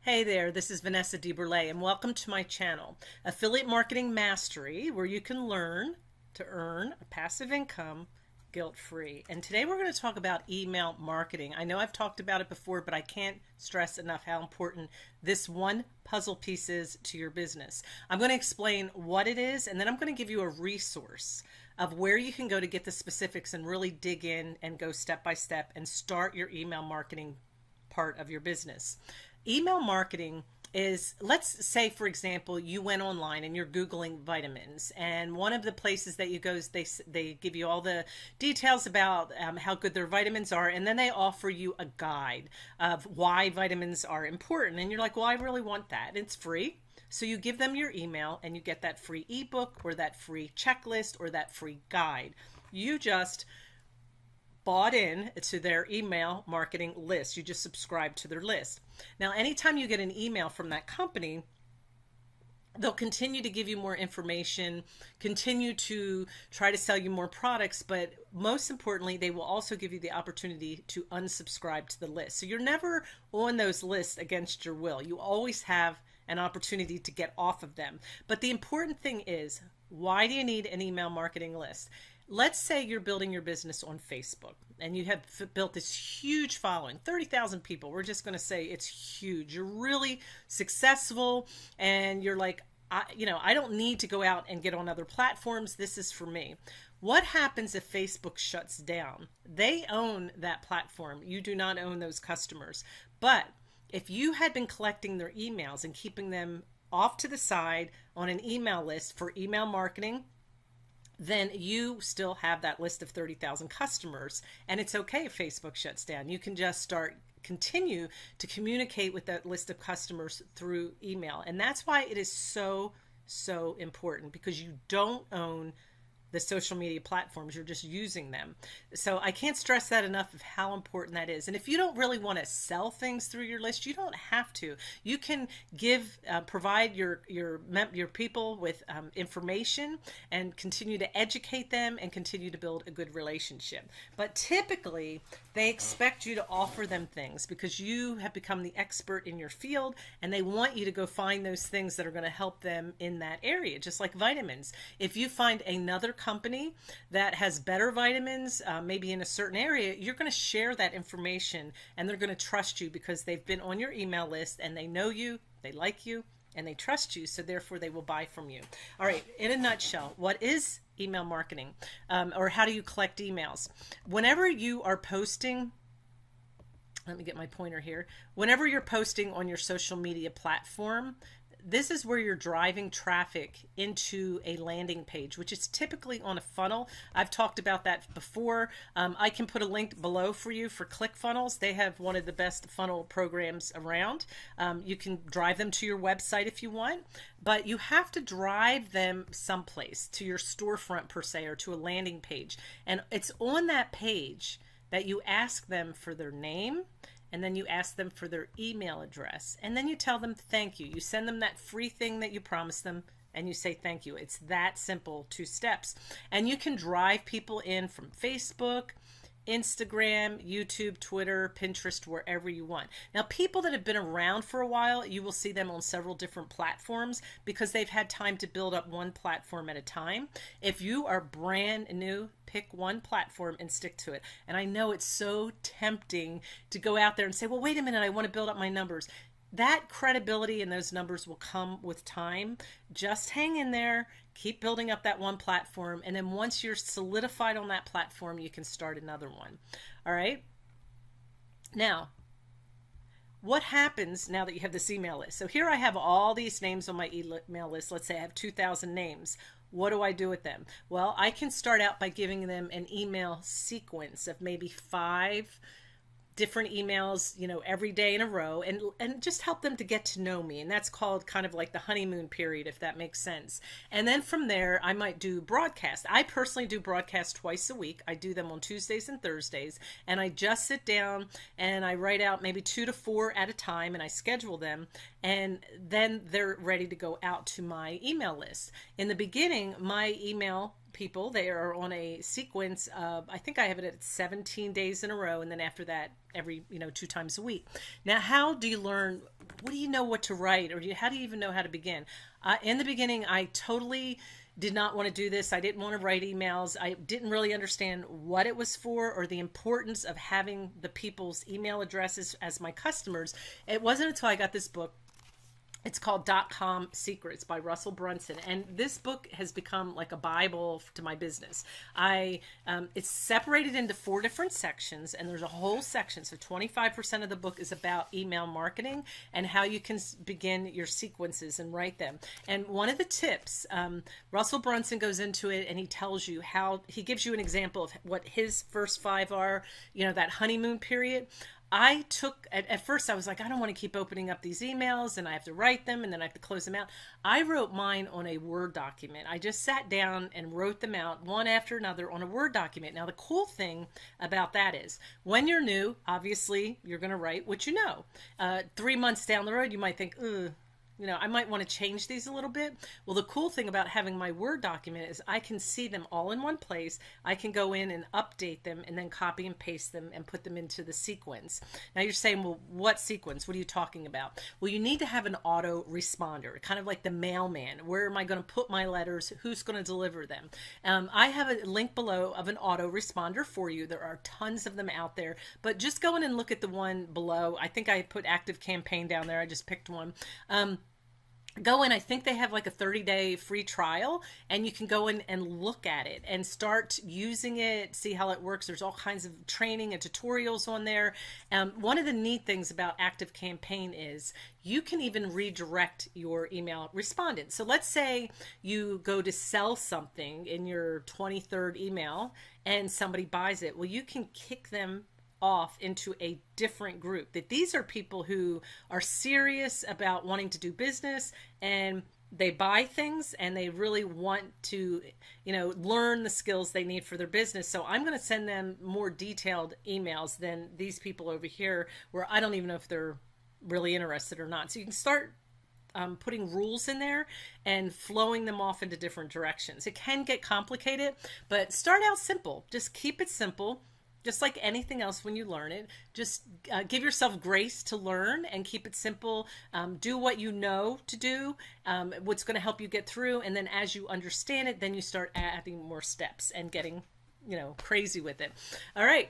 Hey there, this is Vanessa DeBurlet, and welcome to my channel, Affiliate Marketing Mastery, where you can learn to earn a passive income guilt-free. And today we're going to talk about email marketing. I know I've talked about it before, but I can't stress enough how important this one puzzle piece is to your business. I'm going to explain what it is, and then I'm going to give you a resource of where you can go to get the specifics and really dig in and go step by step and start your email marketing part of your business. Email marketing is, let's say, for example, you went online and you're Googling vitamins, and one of the places that you go is they give you all the details about how good their vitamins are, and then they offer you a guide of why vitamins are important. And you're like, well, I really want that. It's free. So you give them your email and you get that free ebook or that free checklist or that free guide. You just bought in to their email marketing list. You just subscribe to their list. Now, anytime you get an email from that company, they'll continue to give you more information, continue to try to sell you more products, but most importantly, they will also give you the opportunity to unsubscribe to the list. So you're never on those lists against your will. You always have an opportunity to get off of them. But the important thing is, why do you need an email marketing list? Let's say you're building your business on Facebook and you have built this huge following, 30,000 people. We're just going to say it's huge. You're really successful and you're like, I don't need to go out and get on other platforms. This is for me. What happens if Facebook shuts down? They own that platform. You do not own those customers. But if you had been collecting their emails and keeping them off to the side on an email list for email marketing, then you still have that list of 30,000 customers, and it's okay if Facebook shuts down. You can just continue to communicate with that list of customers through email. And that's why it is so important, because you don't own the social media platforms, you're just using them. So I can't stress that enough of how important that is. And if you don't really want to sell things through your list, you don't have to. You can provide your people with information and continue to educate them and continue to build a good relationship. But typically they expect you to offer them things because you have become the expert in your field, and they want you to go find those things that are going to help them in that area. Just like vitamins, if you find another company that has better vitamins, maybe in a certain area, you're going to share that information, and they're going to trust you because they've been on your email list and they know you, they like you, and they trust you. So therefore they will buy from you. All right. In a nutshell, what is email marketing, or how do you collect emails? Whenever you are posting, let me get my pointer here. Whenever you're posting on your social media platform, this is where you're driving traffic into a landing page, which is typically on a funnel. I've talked about that before. I can put a link below for you for ClickFunnels. They have one of the best funnel programs around. You can drive them to your website if you want, but you have to drive them someplace, to your storefront per se, or to a landing page. And it's on that page that you ask them for their name, and then you ask them for their email address, and then you tell them thank you. You send them that free thing that you promised them, and you say thank you. It's that simple, 2 steps. And you can drive people in from Facebook, Instagram, YouTube, Twitter, Pinterest, wherever you want. Now, people that have been around for a while, you will see them on several different platforms because they've had time to build up one platform at a time. If you are brand new, pick one platform and stick to it. And I know it's so tempting to go out there and say, well, wait a minute, I want to build up my numbers. That credibility and those numbers will come with time. Just hang in there, keep building up that one platform, and then once you're solidified on that platform, you can start another one. All right? Now, what happens now that you have this email list? So here I have all these names on my email list. Let's say I have 2,000 names. What do I do with them? Well, I can start out by giving them an email sequence of maybe 5 different emails, every day in a row, and just help them to get to know me. And that's called kind of like the honeymoon period, if that makes sense. And then from there, I might do broadcast. I personally do broadcasts twice a week. I do them on Tuesdays and Thursdays, and I just sit down and I write out maybe 2 to 4 at a time, and I schedule them, and then they're ready to go out to my email list. In the beginning, my email people, they are on a sequence of, I think I have it at 17 days in a row, and then after that every 2 times a week. Now, how do you learn what do you know what to write, or how do you even know how to begin? In the beginning, I totally did not want to do this. I didn't want to write emails. I didn't really understand what it was for or the importance of having the people's email addresses as my customers. It wasn't until I got this book. It's called .com Secrets by Russell Brunson, and this book has become like a Bible to my business. It's separated into 4 different sections, and there's a whole section. So 25% of the book is about email marketing and how you can begin your sequences and write them. And one of the tips, Russell Brunson goes into it, and he tells you how, he gives you an example of what his first 5 are, that honeymoon period. I took, at first I was like, I don't want to keep opening up these emails and I have to write them and then I have to close them out. I wrote mine on a Word document. I just sat down and wrote them out one after another on a Word document. Now, the cool thing about that is when you're new, obviously you're going to write what you know. 3 months down the road, you might think, ugh, I might want to change these a little bit. Well, the cool thing about having my Word document is I can see them all in one place. I can go in and update them and then copy and paste them and put them into the sequence. Now you're saying, well, what sequence? What are you talking about? Well, you need to have an auto responder, kind of like the mailman. Where am I going to put my letters? Who's going to deliver them? I have a link below of an auto responder for you. There are tons of them out there, but just go in and look at the one below. I think I put Active Campaign down there. I just picked one. Go in, I think they have like a 30-day free trial, and you can go in and look at it and start using it, see how it works. There's all kinds of training and tutorials on there. One of the neat things about Active Campaign is you can even redirect your email respondents. So let's say you go to sell something in your 23rd email and somebody buys it. Well, you can kick them off into a different group, that these are people who are serious about wanting to do business and they buy things and they really want to, learn the skills they need for their business. So I'm going to send them more detailed emails than these people over here where I don't even know if they're really interested or not. So you can start putting rules in there and flowing them off into different directions. It can get complicated, but start out simple. Just keep it simple. Just like anything else when you learn it, just give yourself grace to learn and keep it simple. Do what you know to do, what's going to help you get through. And then as you understand it, then you start adding more steps and getting, crazy with it. All right.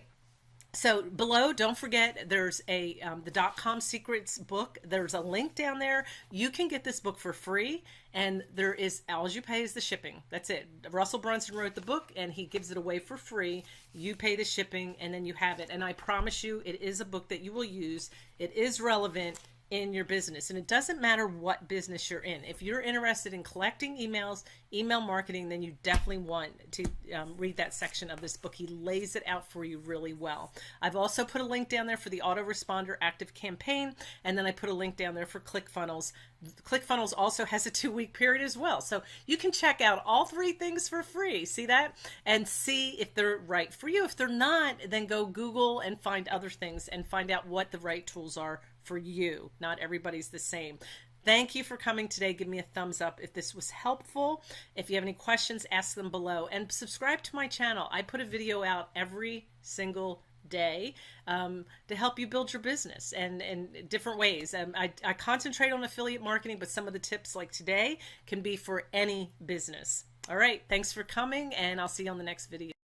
So below, don't forget, there's the .com Secrets book. There's a link down there. You can get this book for free, and there is, all you pay is the shipping. That's it. Russell Brunson wrote the book, and he gives it away for free. You pay the shipping, and then you have it. And I promise you, it is a book that you will use. It is relevant in your business, and it doesn't matter what business you're in. If you're interested in collecting emails, email marketing, then you definitely want to read that section of this book. He lays it out for you really well. I've also put a link down there for the autoresponder Active Campaign, and then I put a link down there for ClickFunnels. ClickFunnels also has a 2-week period as well, so you can check out all 3 things for free. See that? And see if they're right for you. If they're not, then go Google and find other things and find out what the right tools are for you. Not everybody's the same. Thank you for coming today. Give me a thumbs up if this was helpful. If you have any questions, ask them below, and subscribe to my channel. I put a video out every single day to help you build your business and in different ways. I concentrate on affiliate marketing, but some of the tips like today can be for any business. All right. Thanks for coming, and I'll see you on the next video.